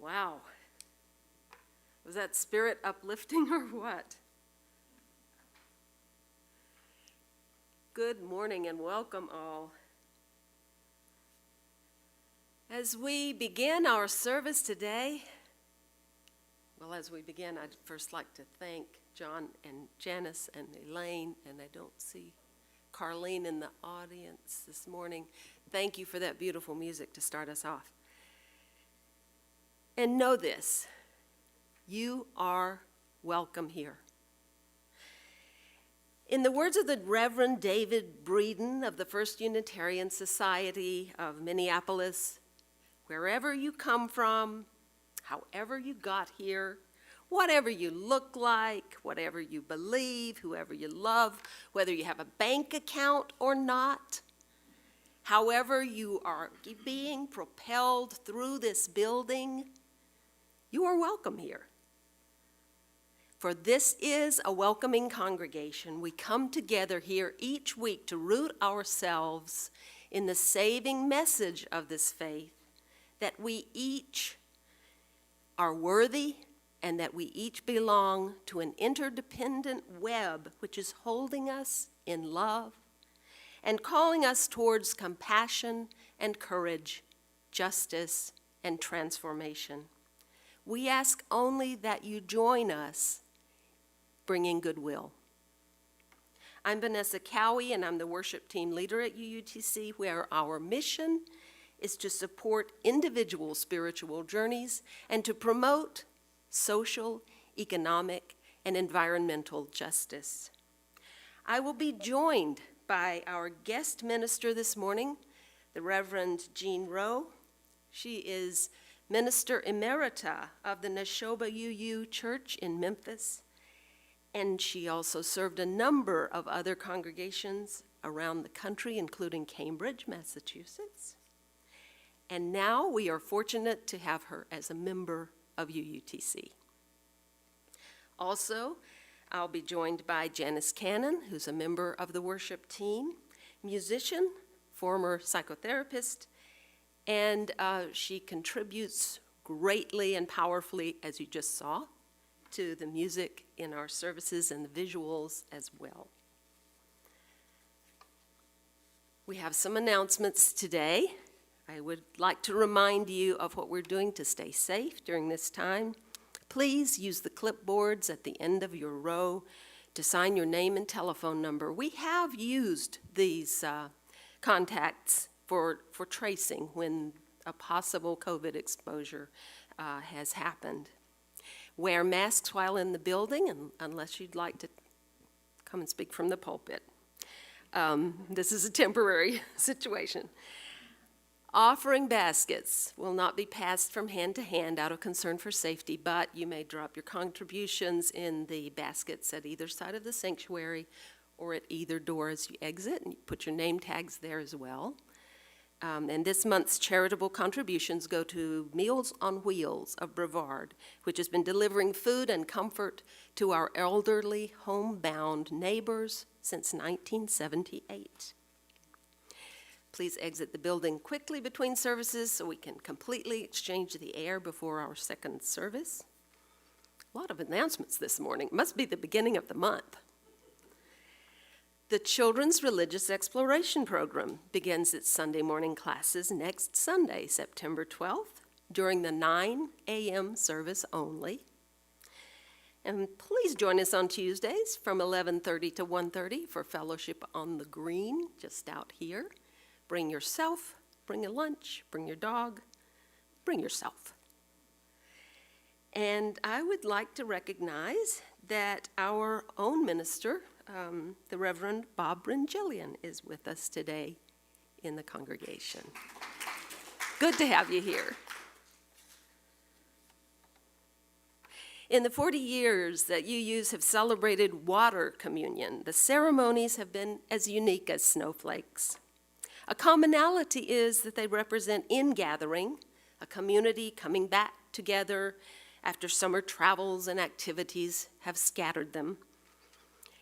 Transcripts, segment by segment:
Wow. Was that spirit uplifting or what? Good morning and welcome all. As we begin our service today, as we begin, I'd first like to thank John and Janice and Elaine, and I don't see Carlene in the audience this morning. Thank you for that beautiful music to start us off. And know this, you are welcome here. In the words of the Reverend David Breeden of the First Unitarian Society of Minneapolis, wherever you come from, however you got here, whatever you look like, whatever you believe, whoever you love, whether you have a bank account or not, however you are being propelled through this building, you are welcome here. For this is a welcoming congregation. We come together here each week to root ourselves in the saving message of this faith, that we each are worthy and that we each belong to an interdependent web which is holding us in love and calling us towards compassion and courage, justice and transformation. We ask only that you join us bringing goodwill. I'm Vanessa Cowie, and I'm the worship team leader at UUTC, where our mission is to support individual spiritual journeys and to promote social, economic, and environmental justice. I will be joined by our guest minister this morning, the Reverend Jean Rowe. She is Minister Emerita of the Neshoba UU Church in Memphis, and she also served a number of other congregations around the country, including Cambridge, Massachusetts. And now we are fortunate to have her as a member of UUTC. Also, I'll be joined by Janice Cannon, who's a member of the worship team, musician, former psychotherapist, and she contributes greatly and powerfully, as you just saw, to the music in our services and the visuals as well. We have some announcements today. I would like to remind you of what we're doing to stay safe during this time. Please use the clipboards at the end of your row to sign your name and telephone number. We have used these contacts for tracing when a possible COVID exposure has happened. Wear masks while in the building, unless you'd like to come and speak from the pulpit. This is a temporary situation. Offering baskets will not be passed from hand to hand out of concern for safety, but you may drop your contributions in the baskets at either side of the sanctuary or at either door as you exit, and you put your name tags there as well. And this month's charitable contributions go to Meals on Wheels of Brevard, which has been delivering food and comfort to our elderly, homebound neighbors since 1978. Please exit the building quickly between services so we can completely exchange the air before our second service. A lot of announcements this morning. Must be the beginning of the month. The Children's Religious Exploration Program begins its Sunday morning classes next Sunday, September 12th, during the 9 a.m. service only. And please join us on Tuesdays from 11:30 to 1:30 for fellowship on the green, just out here. Bring yourself, bring a lunch, bring your dog, bring yourself. And I would like to recognize that our own minister, the Reverend Bob Brangelian, is with us today in the congregation. Good to have you here. In the 40 years that UUs have celebrated water communion, the ceremonies have been as unique as snowflakes. A commonality is that they represent ingathering, a community coming back together after summer travels and activities have scattered them.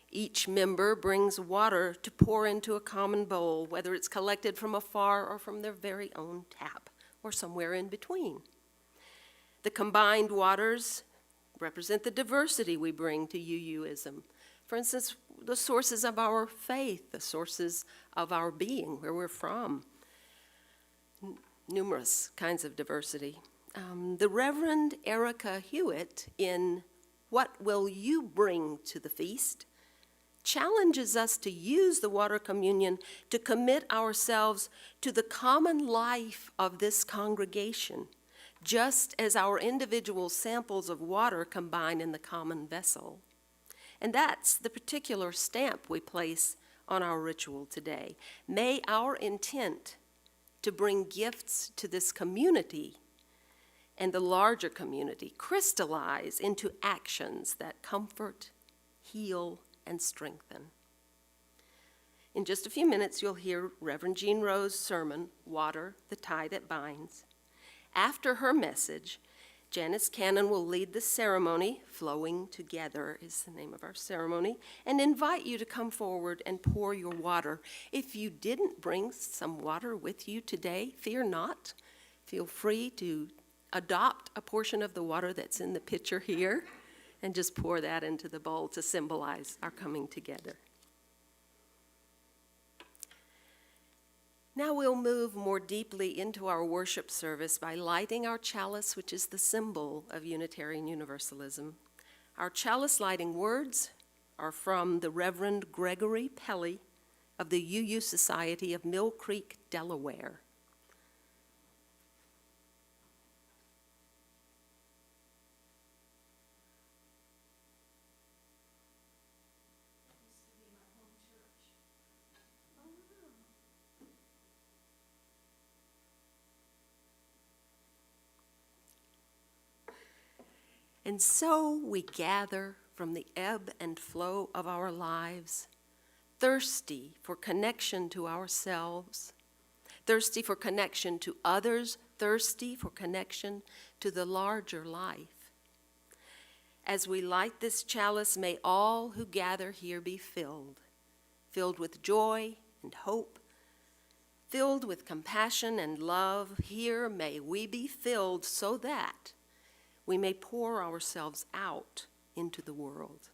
Each member brings water to pour into a common bowl, whether it's collected from afar or from their very own tap, or somewhere in between. The combined waters represent the diversity we bring to UUism. For instance, the sources of our faith, the sources of our being, where we're from. Numerous kinds of diversity. The Reverend Erica Hewitt in What Will You Bring to the Feast? Challenges us to use the water communion to commit ourselves to the common life of this congregation, just as our individual samples of water combine in the common vessel. And that's the particular stamp we place on our ritual today. May our intent to bring gifts to this community and the larger community crystallize into actions that comfort, heal, and strengthen. In just a few minutes, you'll hear Reverend Jean Rowe's sermon, Water, the Tie That Binds. After her message, Janice Cannon will lead the ceremony, Flowing Together is the name of our ceremony, and invite you to come forward and pour your water. If you didn't bring some water with you today, fear not. Feel free to adopt a portion of the water that's in the pitcher here and just pour that into the bowl to symbolize our coming together. Now we'll move more deeply into our worship service by lighting our chalice, which is the symbol of Unitarian Universalism. Our chalice lighting words are from the Reverend Gregory Pelly of the UU Society of Mill Creek, Delaware. And so we gather from the ebb and flow of our lives, thirsty for connection to ourselves, thirsty for connection to others, thirsty for connection to the larger life. As we light this chalice, may all who gather here be filled with joy and hope, filled with compassion and love. Here may we be filled so that we may pour ourselves out into the world.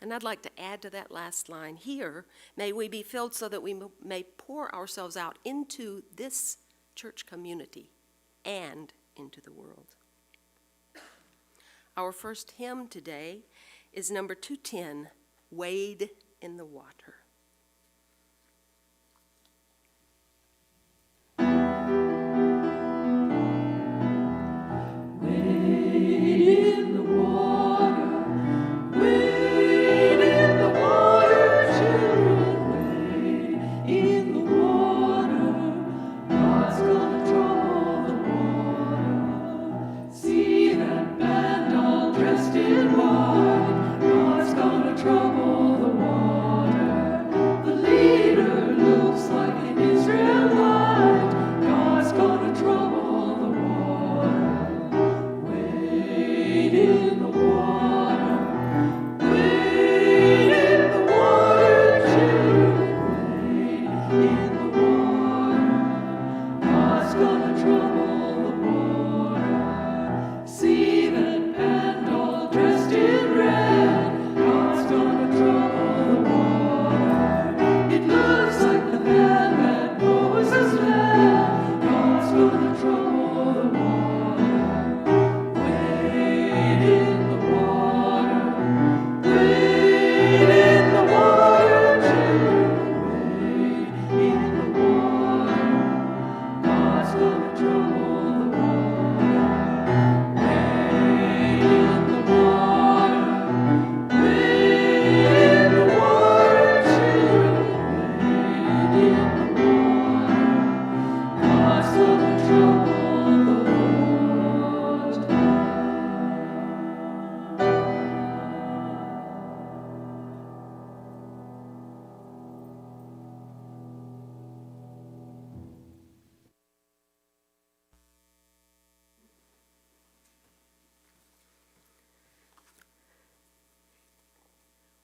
And I'd like to add to that last line here, may we be filled so that we may pour ourselves out into this church community and into the world. Our first hymn today is number 210, Wade in the Water.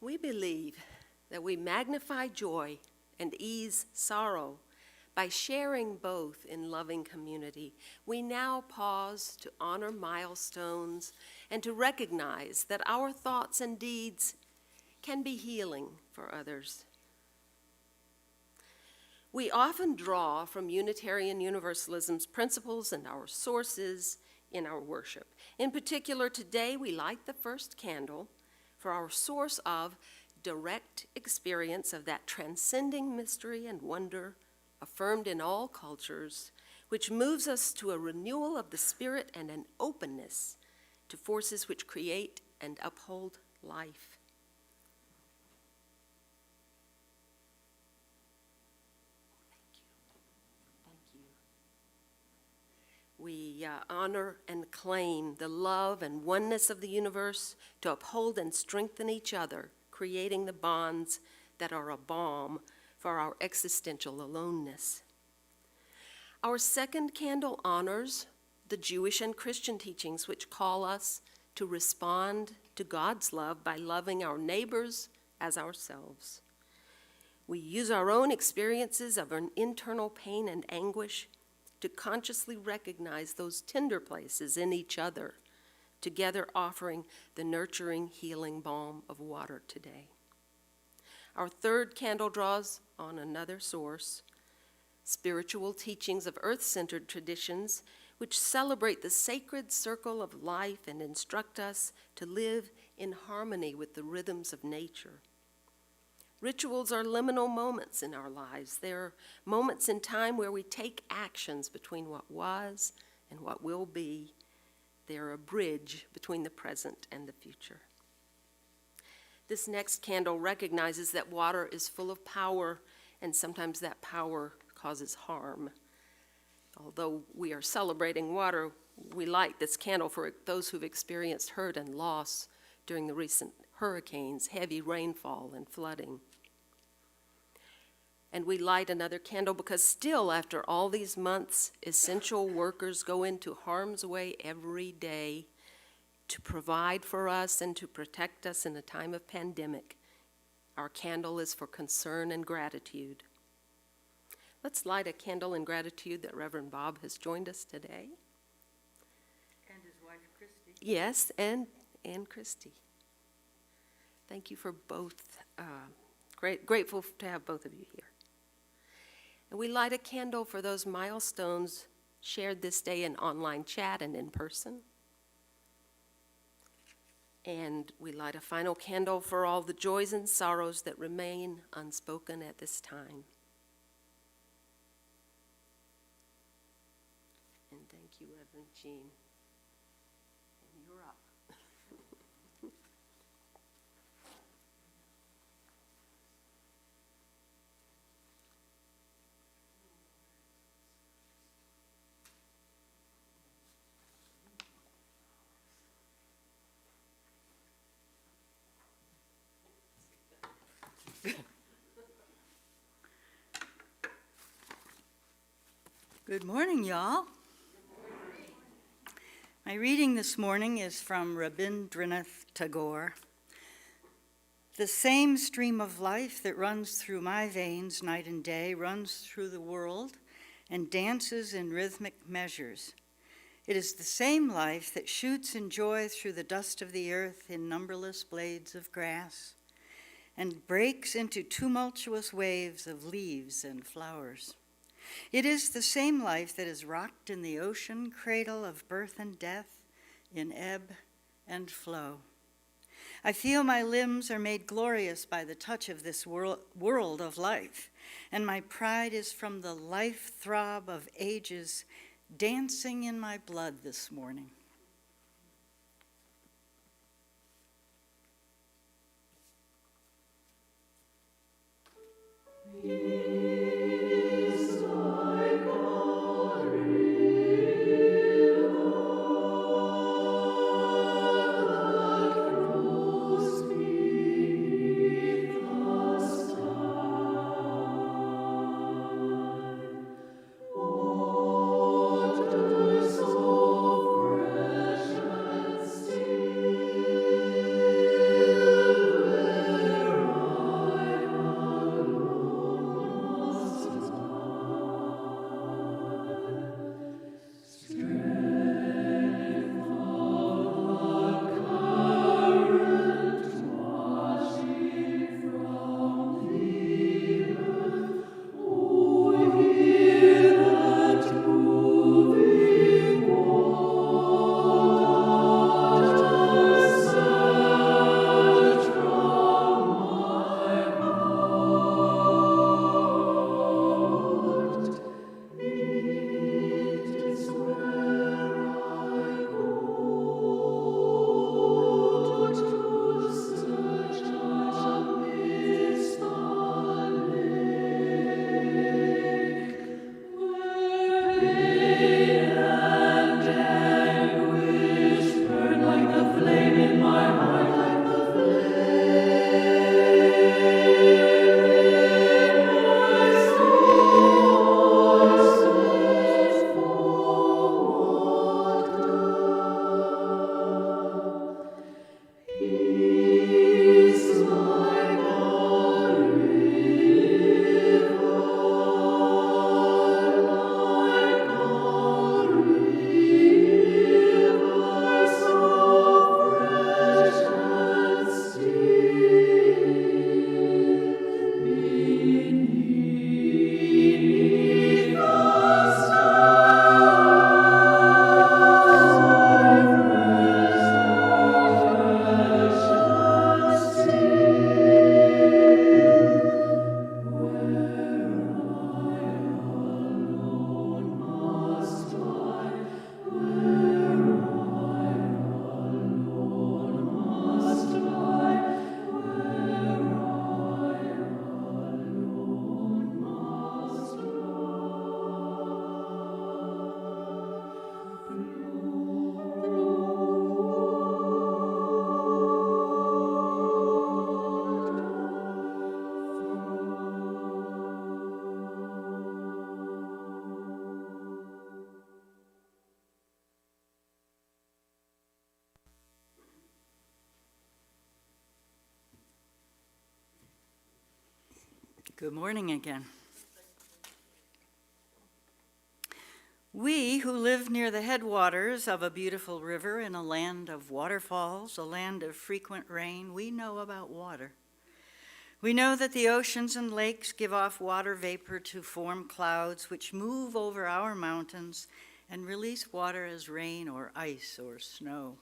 We believe that we magnify joy and ease sorrow by sharing both in loving community. We now pause to honor milestones and to recognize that our thoughts and deeds can be healing for others. We often draw from Unitarian Universalism's principles and our sources in our worship. In particular, today we light the first candle for our source of direct experience of that transcending mystery and wonder affirmed in all cultures, which moves us to a renewal of the spirit and an openness to forces which create and uphold life. Thank you. We honor and claim the love and oneness of the universe to uphold and strengthen each other, creating the bonds that are a balm for our existential aloneness. Our second candle honors the Jewish and Christian teachings which call us to respond to God's love by loving our neighbors as ourselves. We use our own experiences of an internal pain and anguish to consciously recognize those tender places in each other, together offering the nurturing, healing balm of water today. Our third candle draws on another source, spiritual teachings of earth-centered traditions which celebrate the sacred circle of life and instruct us to live in harmony with the rhythms of nature. Rituals are liminal moments in our lives. They're moments in time where we take actions between what was and what will be. They're a bridge between the present and the future. This next candle recognizes that water is full of power, and sometimes that power causes harm. Although we are celebrating water, we light this candle for those who've experienced hurt and loss during the recent hurricanes, heavy rainfall, and flooding. And we light another candle because still, after all these months, essential workers go into harm's way every day to provide for us and to protect us in a time of pandemic. Our candle is for concern and gratitude. Let's light a candle in gratitude that Reverend Bob has joined us today. And his wife, Christy. Yes, and Christy. Thank you for both. Grateful to have both of you here. And we light a candle for those milestones shared this day in online chat and in person. And we light a final candle for all the joys and sorrows that remain unspoken at this time. And thank you, Reverend Jean. And you're up. Good morning, y'all. My reading this morning is from Rabindranath Tagore. The same stream of life that runs through my veins night and day runs through the world and dances in rhythmic measures. It is the same life that shoots in joy through the dust of the earth in numberless blades of grass and breaks into tumultuous waves of leaves and flowers. It is the same life that is rocked in the ocean cradle of birth and death, in ebb and flow. I feel my limbs are made glorious by the touch of this world of life, and my pride is from the life throb of ages dancing in my blood this morning. Good morning again. We who live near the headwaters of a beautiful river in a land of waterfalls, a land of frequent rain, we know about water. We know that the oceans and lakes give off water vapor to form clouds which move over our mountains and release water as rain or ice or snow.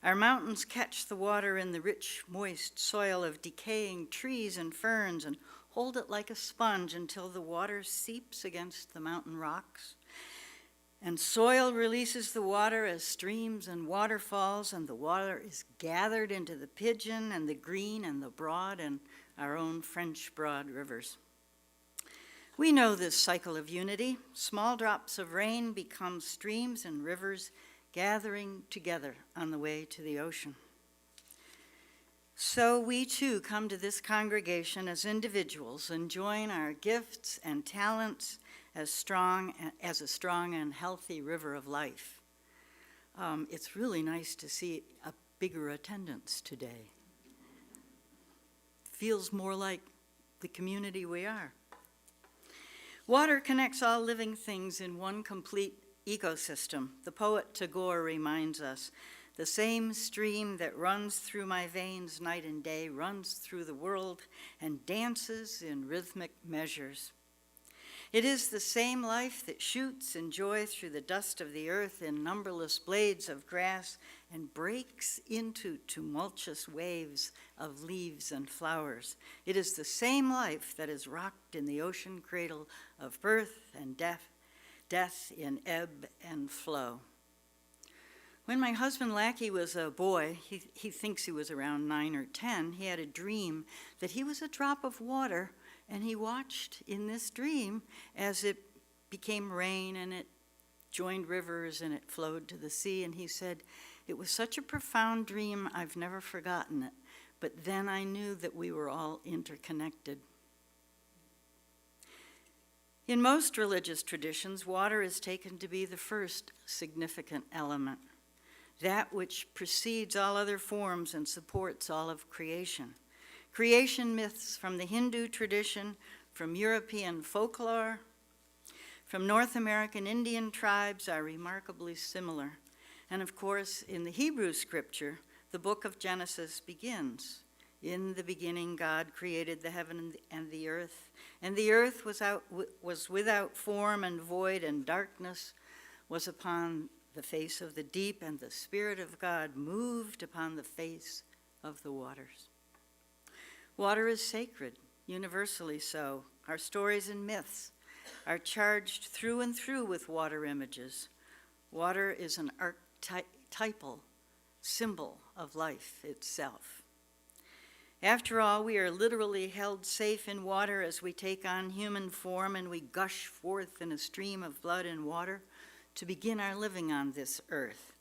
Our mountains catch the water in the rich, moist soil of decaying trees and ferns and hold it like a sponge until the water seeps against the mountain rocks. And soil releases the water as streams and waterfalls, and the water is gathered into the Pigeon and the Green and the Broad and our own French Broad rivers. We know this cycle of unity. Small drops of rain become streams and rivers gathering together on the way to the ocean. So we too come to this congregation as individuals and join our gifts and talents as a strong and healthy river of life. It's really nice to see a bigger attendance today. Feels more like the community we are. Water connects all living things in one complete ecosystem. The poet Tagore reminds us, the same stream that runs through my veins night and day runs through the world and dances in rhythmic measures. It is the same life that shoots in joy through the dust of the earth in numberless blades of grass and breaks into tumultuous waves of leaves and flowers. It is the same life that is rocked in the ocean cradle of birth and death in ebb and flow. When my husband Lackey was a boy, he thinks he was around 9 or 10, he had a dream that he was a drop of water, and he watched in this dream as it became rain and it joined rivers and it flowed to the sea. And he said, it was such a profound dream, I've never forgotten it. But then I knew that we were all interconnected. In most religious traditions, water is taken to be the first significant element, that which precedes all other forms and supports all of creation. Creation myths from the Hindu tradition, from European folklore, from North American Indian tribes are remarkably similar. And of course, in the Hebrew scripture, the book of Genesis begins. In the beginning, God created the heaven and the earth was without form and void, and darkness was upon the face of the deep, and the Spirit of God moved upon the face of the waters. Water is sacred, universally so. Our stories and myths are charged through and through with water images. Water is an archetypal symbol of life itself. After all, we are literally held safe in water as we take on human form and we gush forth in a stream of blood and water to begin our living on this earth.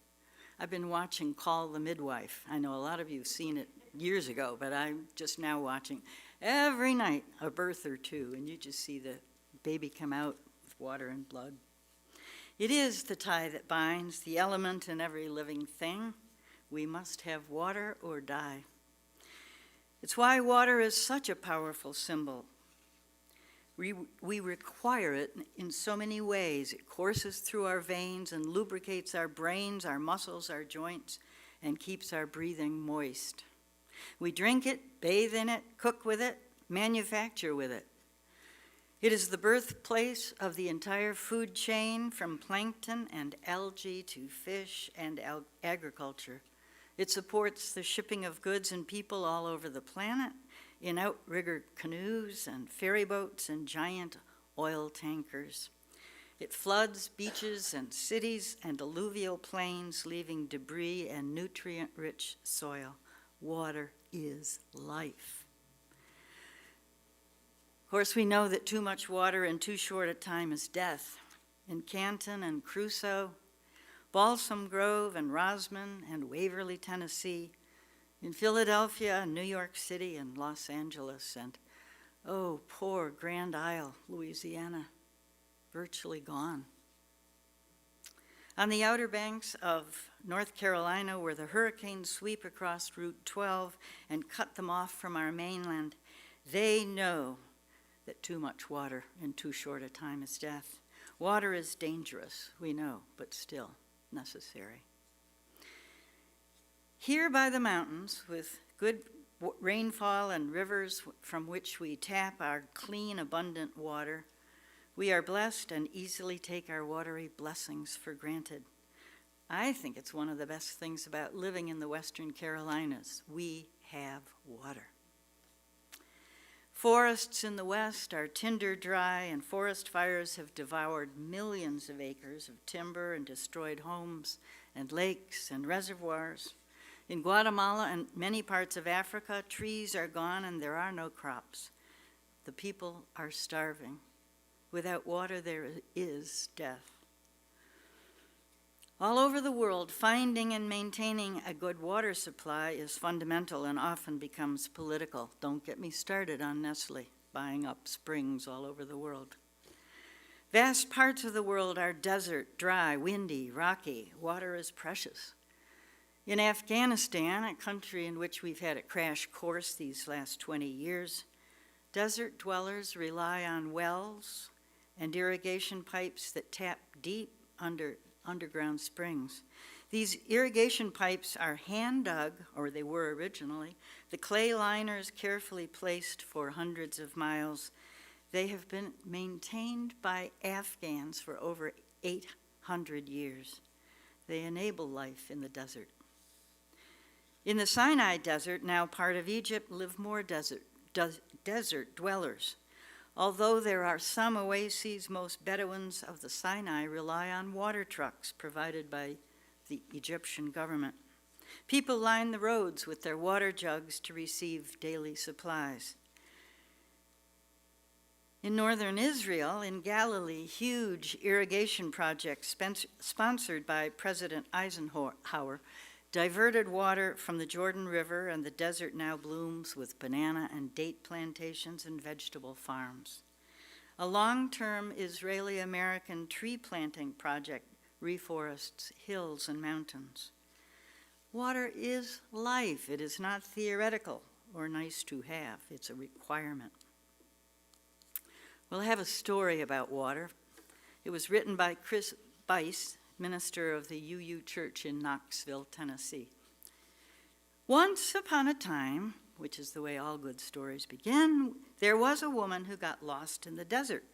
I've been watching Call the Midwife. I know a lot of you have seen it years ago, but I'm just now watching every night a birth or two, and you just see the baby come out with water and blood. It is the tie that binds the element in every living thing. We must have water or die. It's why water is such a powerful symbol. We require it in so many ways. It courses through our veins and lubricates our brains, our muscles, our joints, and keeps our breathing moist. We drink it, bathe in it, cook with it, manufacture with it. It is the birthplace of the entire food chain, from plankton and algae to fish and agriculture. It supports the shipping of goods and people all over the planet in outrigger canoes and ferry boats and giant oil tankers. It floods beaches and cities and alluvial plains, leaving debris and nutrient-rich soil. Water is life. Of course, we know that too much water in too short a time is death. In Canton and Crusoe, Balsam Grove and Rosman and Waverly, Tennessee, in Philadelphia and New York City and Los Angeles, and oh, poor Grand Isle, Louisiana, virtually gone. On the outer banks of North Carolina, where the hurricanes sweep across Route 12 and cut them off from our mainland, they know that too much water in too short a time is death. Water is dangerous, we know, but still necessary. Here by the mountains, with good rainfall and rivers from which we tap our clean, abundant water, we are blessed and easily take our watery blessings for granted. I think it's one of the best things about living in the Western Carolinas. We have water. Forests in the West are tinder dry, and forest fires have devoured millions of acres of timber and destroyed homes and lakes and reservoirs. In Guatemala and many parts of Africa, trees are gone and there are no crops. The people are starving. Without water, there is death. All over the world, finding and maintaining a good water supply is fundamental and often becomes political. Don't get me started on Nestle buying up springs all over the world. Vast parts of the world are desert, dry, windy, rocky. Water is precious. In Afghanistan, a country in which we've had a crash course these last 20 years, desert dwellers rely on wells and irrigation pipes that tap deep underground springs. These irrigation pipes are hand-dug, or they were originally, the clay liners carefully placed for hundreds of miles. They have been maintained by Afghans for over 800 years. They enable life in the desert. In the Sinai Desert, now part of Egypt, live more desert dwellers. Although there are some oases, most Bedouins of the Sinai rely on water trucks provided by the Egyptian government. People line the roads with their water jugs to receive daily supplies. In northern Israel, in Galilee, huge irrigation projects sponsored by President Eisenhower diverted water from the Jordan River, and the desert now blooms with banana and date plantations and vegetable farms. A long-term Israeli-American tree planting project reforests hills and mountains. Water is life. It is not theoretical or nice to have. It's a requirement. Well, I have a story about water. It was written by Chris Bice, minister of the UU Church in Knoxville, Tennessee. Once upon a time, which is the way all good stories begin, there was a woman who got lost in the desert.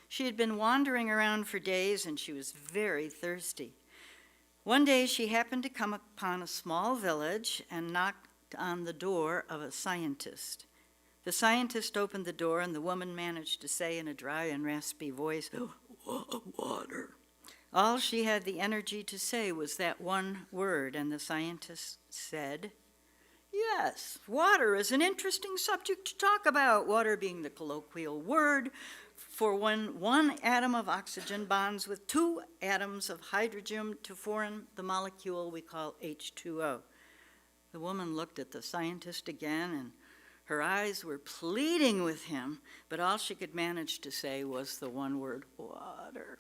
She had been wandering around for days and she was very thirsty. One day she happened to come upon a small village and knocked on the door of a scientist. The scientist opened the door and the woman managed to say in a dry and raspy voice, "Water." All she had the energy to say was that one word, and the scientist said, "Yes, water is an interesting subject to talk about," water being the colloquial word for when one atom of oxygen bonds with two atoms of hydrogen to form the molecule we call H2O. The woman looked at the scientist again, and her eyes were pleading with him, but all she could manage to say was the one word, "water."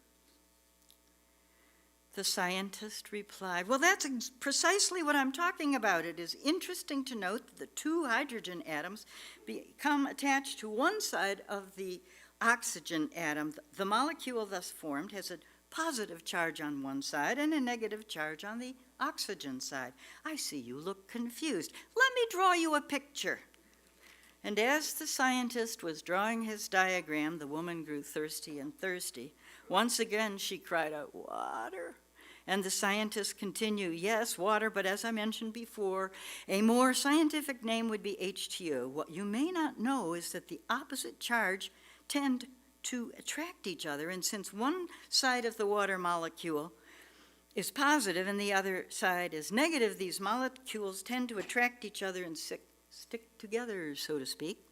The scientist replied, "Well, that's precisely what I'm talking about. It is interesting to note that the two hydrogen atoms become attached to one side of the oxygen atom. The molecule thus formed has a positive charge on one side and a negative charge on the oxygen side. I see you look confused. Let me draw you a picture." And as the scientist was drawing his diagram, the woman grew thirsty and thirsty. Once again, she cried out, "Water." And the scientist continued, "Yes, water, but as I mentioned before, a more scientific name would be H2O. What you may not know is that the opposite charge tend to attract each other, and since one side of the water molecule is positive and the other side is negative, these molecules tend to attract each other and stick together, so to speak."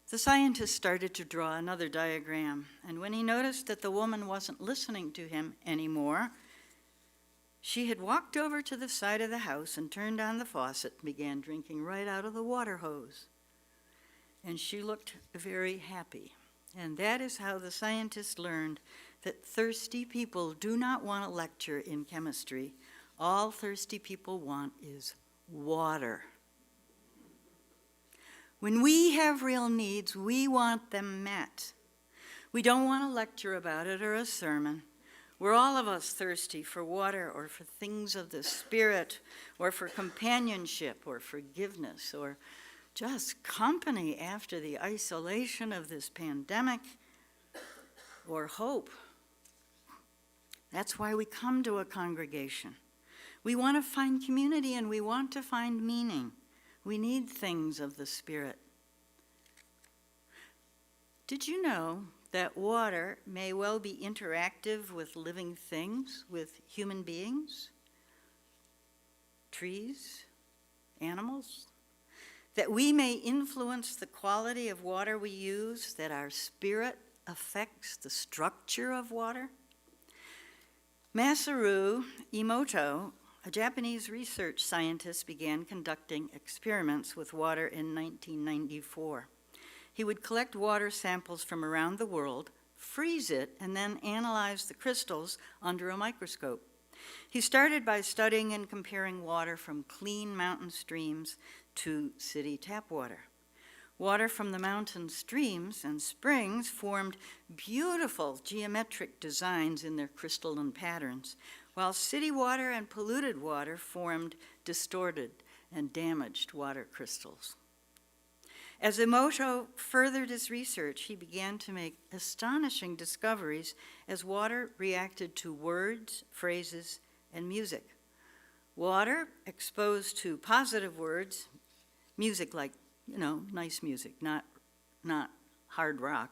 The scientist started to draw another diagram, and when he noticed that the woman wasn't listening to him anymore, she had walked over to the side of the house and turned on the faucet and began drinking right out of the water hose. And she looked very happy. And that is how the scientist learned that thirsty people do not want a lecture in chemistry. All thirsty people want is water. When we have real needs, we want them met. We don't want a lecture about it or a sermon. We're all of us thirsty for water or for things of the Spirit or for companionship or forgiveness or just company after the isolation of this pandemic or hope. That's why we come to a congregation. We want to find community and we want to find meaning. We need things of the Spirit. Did you know that water may well be interactive with living things, with human beings, trees, animals? That we may influence the quality of water we use, that our spirit affects the structure of water? Masaru Emoto, a Japanese research scientist, began conducting experiments with water in 1994. He would collect water samples from around the world, freeze it, and then analyze the crystals under a microscope. He started by studying and comparing water from clean mountain streams to city tap water. Water from the mountain streams and springs formed beautiful geometric designs in their crystalline patterns, while city water and polluted water formed distorted and damaged water crystals. As Emoto furthered his research, he began to make astonishing discoveries as water reacted to words, phrases, and music. Water exposed to positive words, music like, nice music, not hard rock.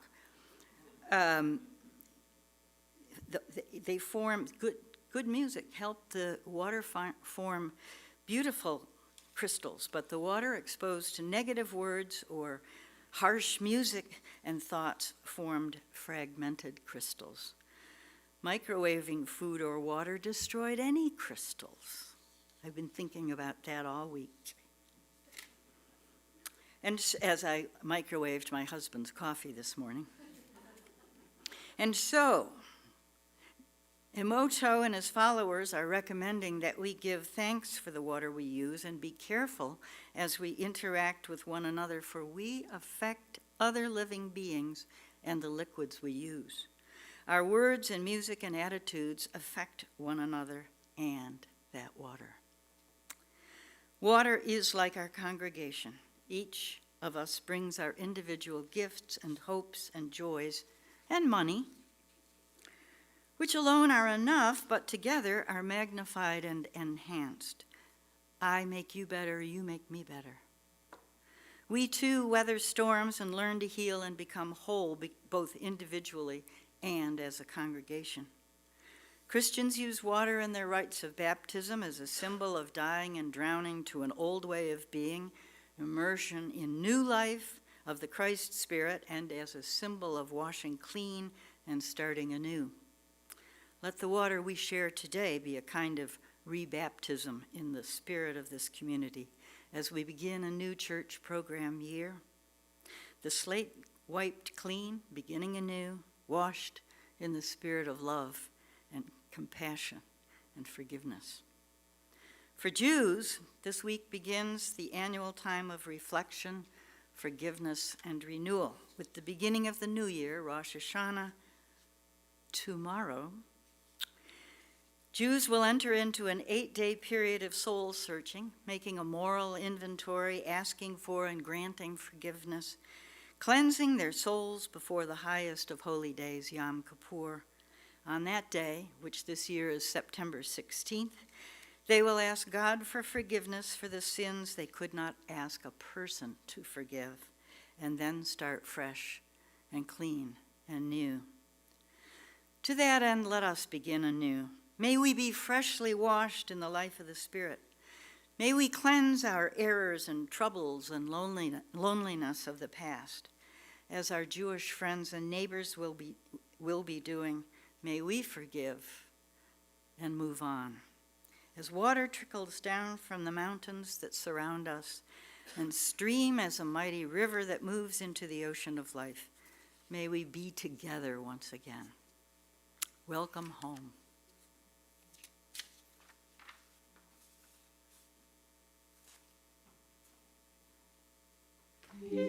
They formed good music, helped the water form beautiful crystals, but the water exposed to negative words or harsh music and thoughts formed fragmented crystals. Microwaving food or water destroyed any crystals. I've been thinking about that all week. And as I microwaved my husband's coffee this morning. And so, Emoto and his followers are recommending that we give thanks for the water we use and be careful as we interact with one another, for we affect other living beings and the liquids we use. Our words and music and attitudes affect one another and that water. Water is like our congregation. Each of us brings our individual gifts and hopes and joys and money, which alone are enough, but together are magnified and enhanced. I make you better, you make me better. We too weather storms and learn to heal and become whole, both individually and as a congregation. Christians use water in their rites of baptism as a symbol of dying and drowning to an old way of being, immersion in new life of the Christ Spirit, and as a symbol of washing clean and starting anew. Let the water we share today be a kind of rebaptism in the spirit of this community as we begin a new church program year. The slate wiped clean, beginning anew, washed in the spirit of love and compassion and forgiveness. For Jews, this week begins the annual time of reflection, forgiveness, and renewal, with the beginning of the new year, Rosh Hashanah, tomorrow. Jews will enter into an 8-day period of soul searching, making a moral inventory, asking for and granting forgiveness, cleansing their souls before the highest of holy days, Yom Kippur. On that day, which this year is September 16th, they will ask God for forgiveness for the sins they could not ask a person to forgive, and then start fresh and clean and new. To that end, let us begin anew. May we be freshly washed in the life of the Spirit. May we cleanse our errors and troubles and loneliness of the past. As our Jewish friends and neighbors will be doing, may we forgive and move on. As water trickles down from the mountains that surround us and stream as a mighty river that moves into the ocean of life, may we be together once again. Welcome home. Yeah.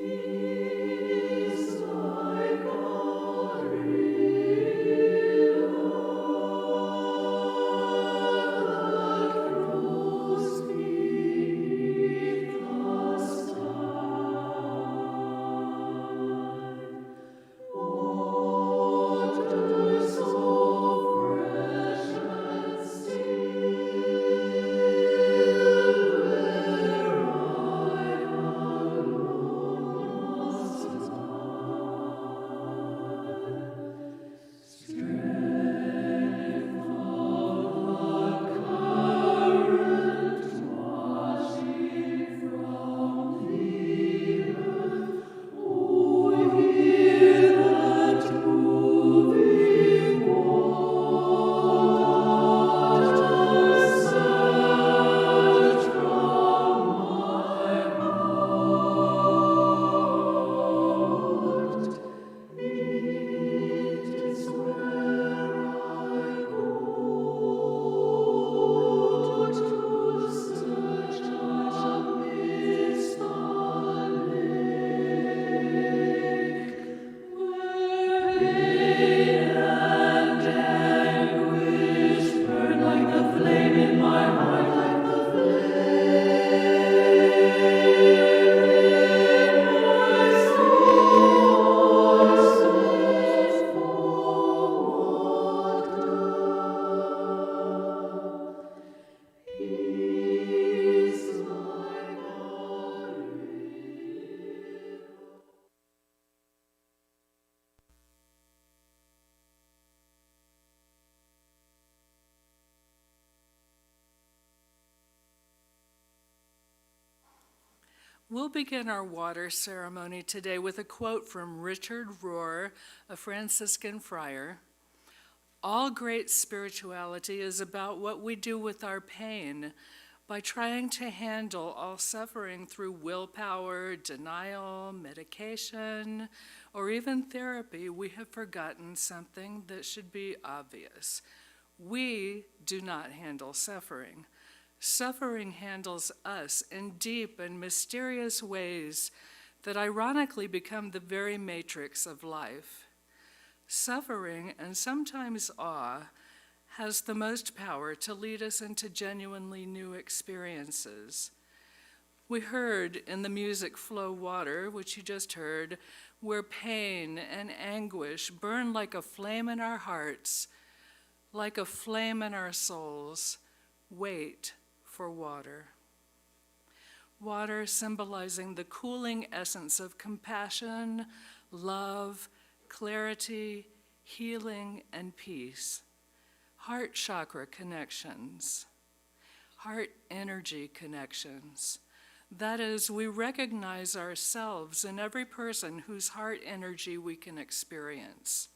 We'll begin our water ceremony today with a quote from Richard Rowe, a Franciscan friar. All great spirituality is about what we do with our pain. By trying to handle all suffering through willpower, denial, medication, or even therapy, we have forgotten something that should be obvious. We do not handle suffering. Suffering handles us in deep and mysterious ways that ironically become the very matrix of life. Suffering, and sometimes awe, has the most power to lead us into genuinely new experiences. We heard in the music Flow Water, which you just heard, where pain and anguish burn like a flame in our hearts, like a flame in our souls. Wait for water. Water symbolizing the cooling essence of compassion, love, clarity, healing, and peace. Heart chakra connections, heart energy connections. That is, we recognize ourselves in every person whose heart energy we can experience.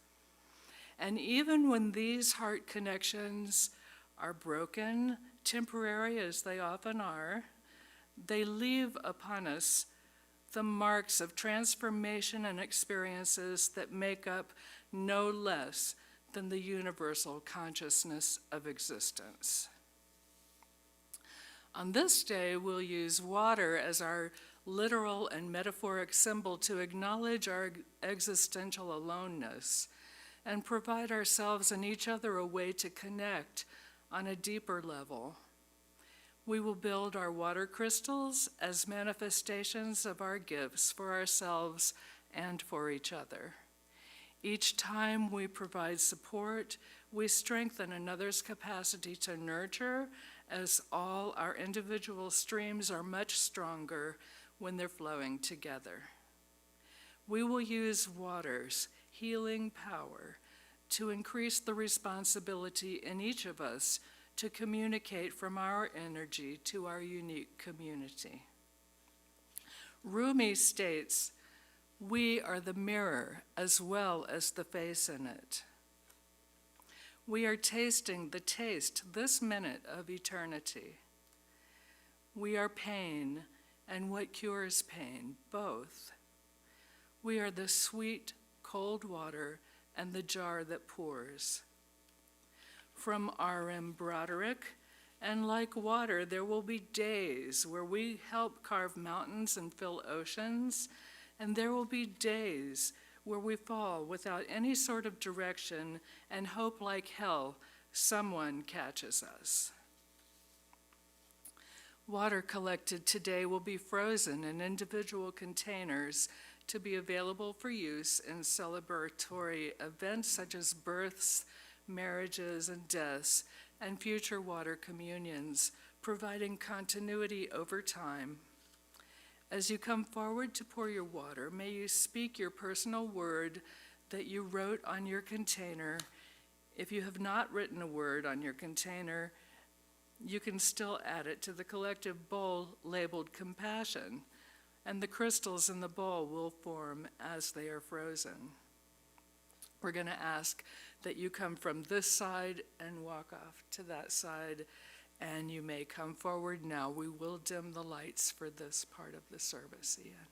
And even when these heart connections are broken, temporary as they often are, they leave upon us the marks of transformation and experiences that make up no less than the universal consciousness of existence. On this day, we'll use water as our literal and metaphoric symbol to acknowledge our existential aloneness and provide ourselves and each other a way to connect on a deeper level. We will build our water crystals as manifestations of our gifts for ourselves and for each other. Each time we provide support, we strengthen another's capacity to nurture, as all our individual streams are much stronger when they're flowing together. We will use water's healing power to increase the responsibility in each of us to communicate from our energy to our unique community. Rumi states, "We are the mirror as well as the face in it." We are tasting the taste this minute of eternity. We are pain and what cures pain, both. We are the sweet, cold water and the jar that pours. From R.M. Broderick, and like water, there will be days where we help carve mountains and fill oceans, and there will be days where we fall without any sort of direction and hope like hell someone catches us. Water collected today will be frozen in individual containers to be available for use in celebratory events such as births, marriages, and deaths, and future water communions, providing continuity over time. As you come forward to pour your water, may you speak your personal word that you wrote on your container. If you have not written a word on your container, you can still add it to the collective bowl labeled compassion, and the crystals in the bowl will form as they are frozen. We're going to ask that you come from this side and walk off to that side, and you may come forward now. We will dim the lights for this part of the service, Ian.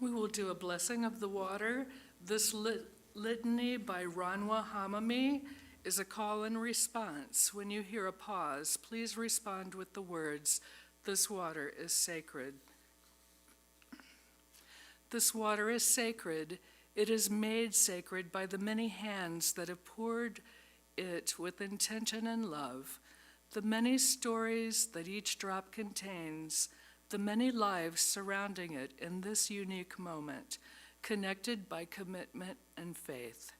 We will do a blessing of the water. This litany by Ranwa Hamami is a call and response. When you hear a pause, please respond with the words, "This water is sacred." This water is sacred. It is made sacred by the many hands that have poured it with intention and love, the many stories that each drop contains, the many lives surrounding it in this unique moment, connected by commitment and faith.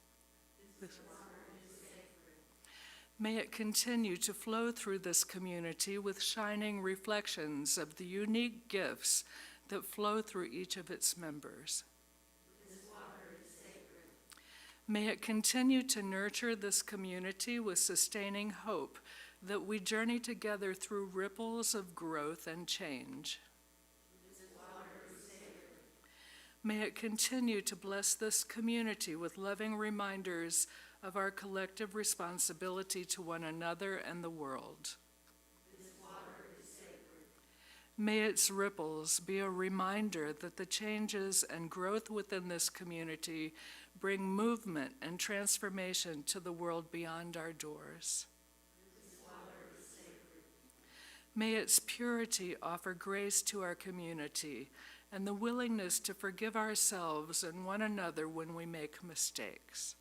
May it continue to flow through this community with shining reflections of the unique gifts that flow through each of its members. May it continue to nurture this community with sustaining hope that we journey together through ripples of growth and change. May it continue to bless this community with loving reminders of our collective responsibility to one another and the world. May its ripples be a reminder that the changes and growth within this community bring movement and transformation to the world beyond our doors. May its purity offer grace to our community and the willingness to forgive ourselves and one another when we make mistakes.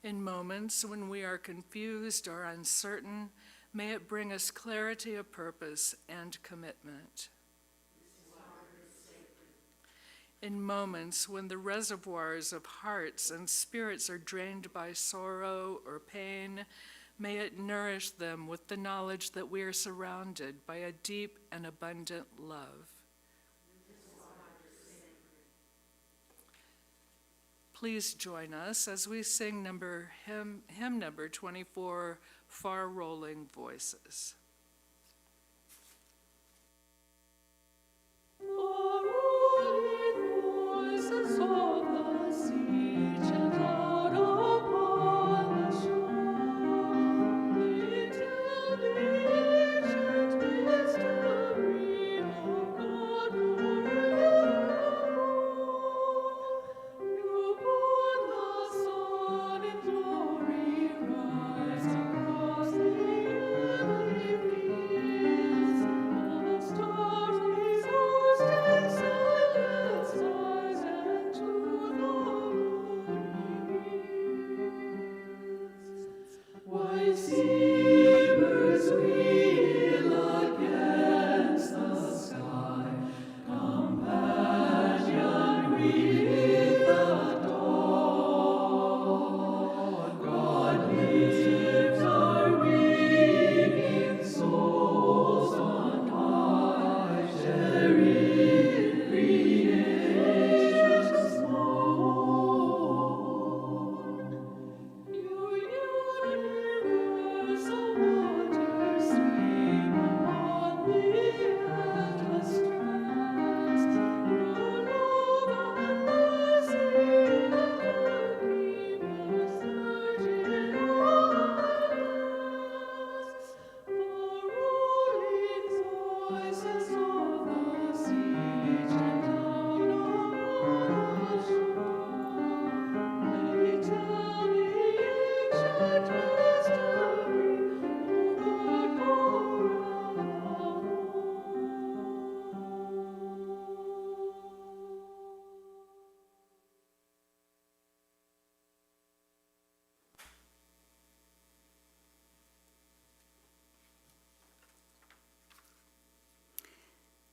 In moments when we are confused or uncertain, may it bring us clarity of purpose and commitment. In moments when the reservoirs of hearts and spirits are drained by sorrow or pain, may it nourish them with the knowledge that we are surrounded by a deep and abundant love. Please join us as we sing hymn number 24, Far Rolling Voices.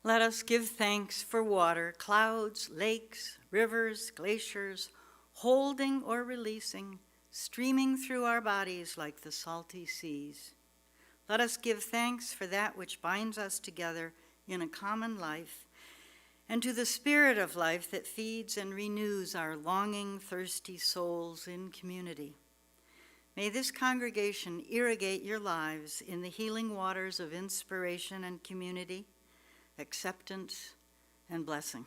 Let us give thanks for water, clouds, lakes, rivers, glaciers, holding or releasing, streaming through our bodies like the salty seas. Let us give thanks for that which binds us together in a common life, and to the spirit of life that feeds and renews our longing, thirsty souls in community. May this congregation irrigate your lives in the healing waters of inspiration and community, acceptance and blessing.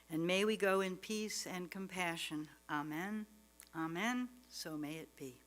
And may we go in peace and compassion. Amen. Amen. So may it be.